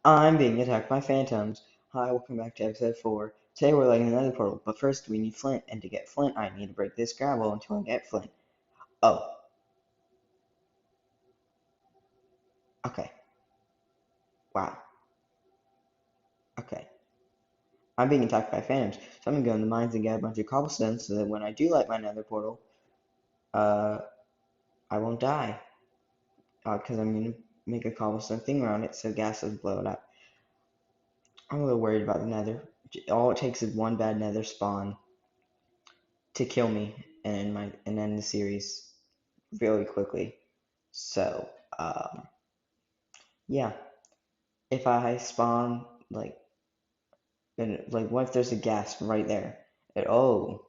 I'm being attacked by phantoms. Hi, welcome back to episode 4. Today we're lighting another portal, but first we need flint, and to get flint I need to break this gravel until I get flint. Oh, okay. Wow. Okay. I'm being attacked by phantoms, so I'm gonna go in the mines and get a bunch of cobblestone so that when I do light my nether portal, uh, I won't die. Because I'm gonna make a cobblestone thing around it so gas doesn't blow it up. I'm a little worried about the nether. All it takes is one bad nether spawn to kill me and end the series really quickly. So, yeah, if I spawn what if there's a ghast right there? Oh,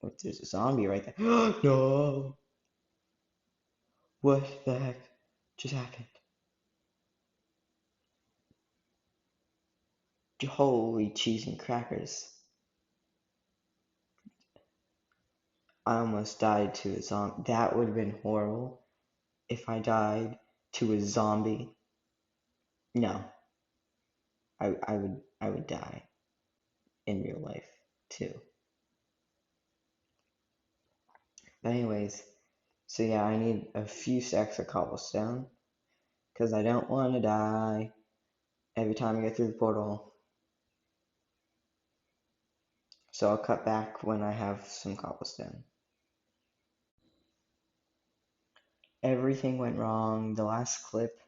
what if there's a zombie right there? No, what the heck just happened? Holy cheese and crackers! I almost died to a zombie. That would have been horrible if I died to a zombie. No, I would die in real life too. But anyways, so yeah, I need a few stacks of cobblestone because I don't want to die every time I get through the portal. So I'll cut back when I have some cobblestone. Everything went wrong. The last clip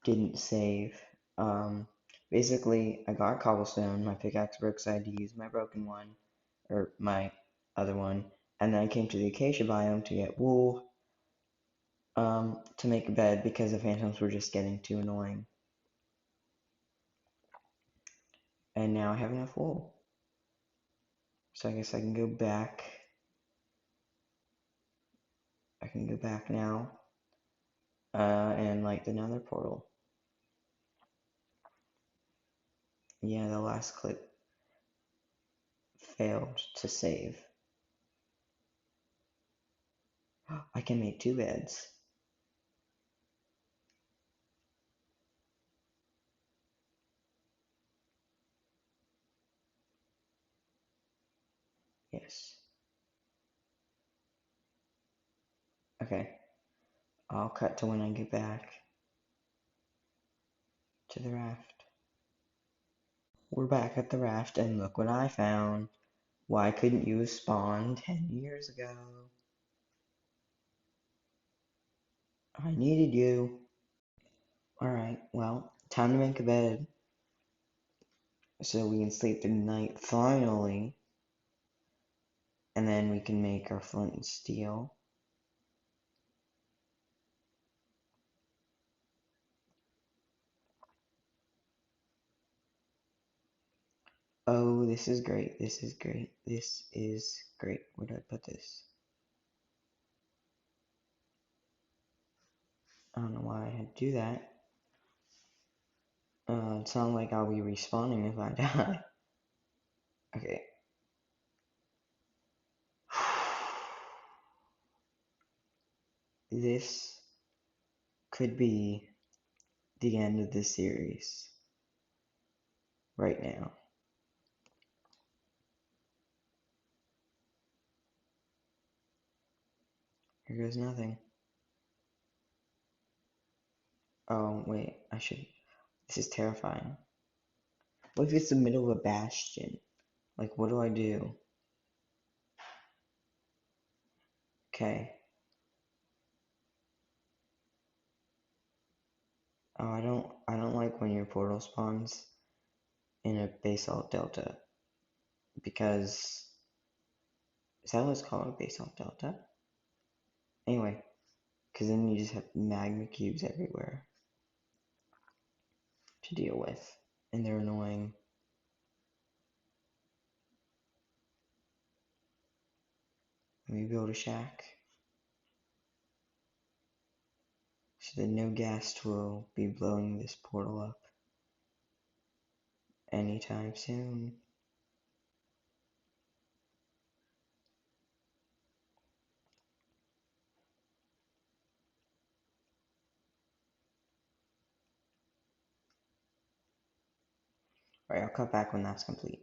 didn't save. Um, Basically, I got cobblestone. My pickaxe broke, so I had to use my broken one, or my other one. And then I came to the acacia biome to get wool, to make a bed because the phantoms were just getting too annoying. And now I have enough wool. So I guess I can go back. I can go back now, and light another portal. Yeah, the last clip failed to save. I can make 2 beds. Yes. Okay. I'll cut to when I get back to the raft. We're back at the raft, and look what I found. Why couldn't you have spawned 10 years ago? I needed you. Alright, well, time to make a bed so we can sleep through the night finally. And then we can make our flint and steel. Oh, this is great. This is great. This is great. Where do I put this? I don't know why I had to do that. It sounds like I'll be respawning if I die. Okay. This could be the end of the series right now. Here goes nothing. Oh, wait, I should. This is terrifying. What if it's the middle of a bastion? Like, what do I do? Okay. Oh, I don't like when your portal spawns in a basalt delta because is that what it's called, a basalt delta? Anyway, because then you just have magma cubes everywhere to deal with, and they're annoying. Let me build a shack so that no ghast will be blowing this portal up anytime soon. Alright, I'll cut back when that's complete.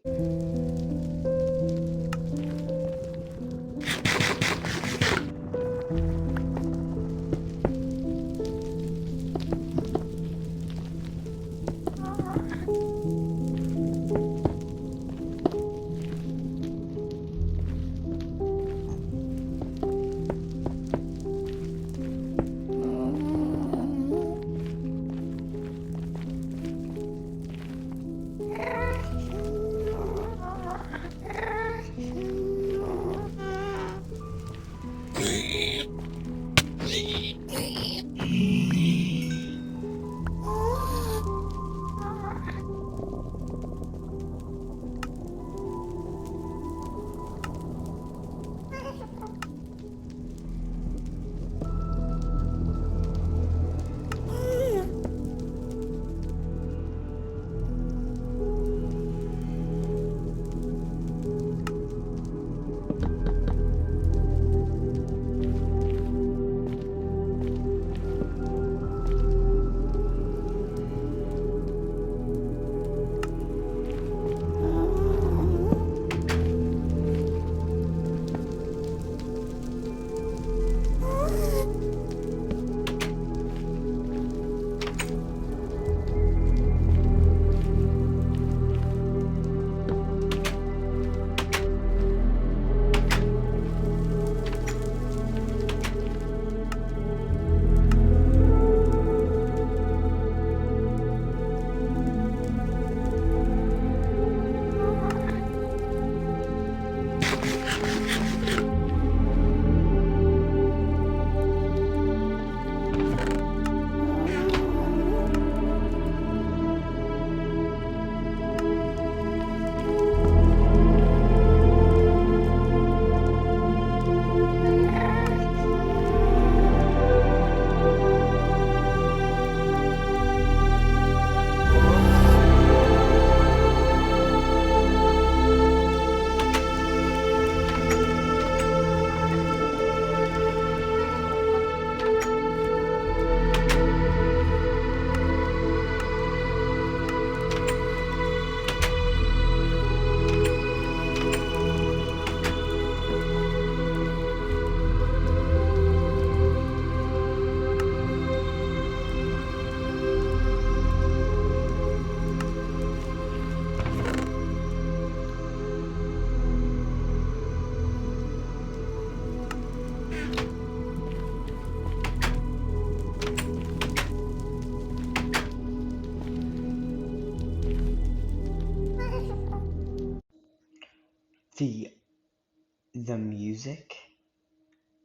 The music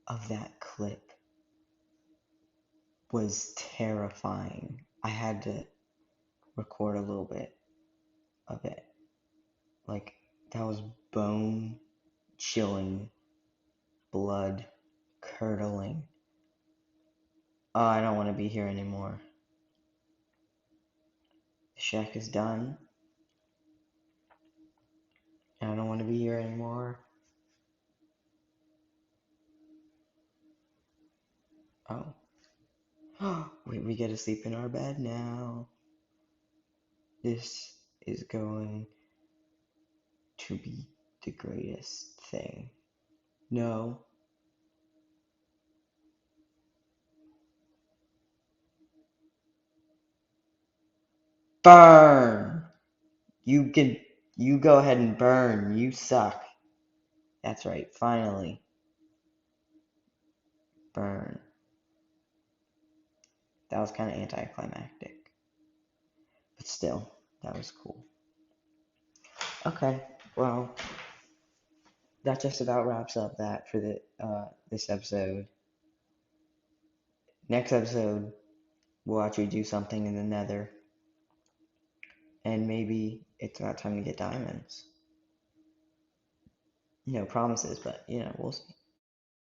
of that clip was terrifying. I had to record a little bit of it. Like, that was bone chilling, blood curdling. Oh, I don't want to be here anymore. The shack is done. I don't want to be here anymore. Oh. we get to sleep in our bed now. This is going to be the greatest thing. No. Burn! You go ahead and burn. You suck. That's right, finally. Burn. That was kind of anticlimactic. But still, that was cool. Okay, well, that just about wraps up that for this episode. Next episode, we'll actually do something in the nether. And maybe it's about time to get diamonds. No promises, but, we'll see.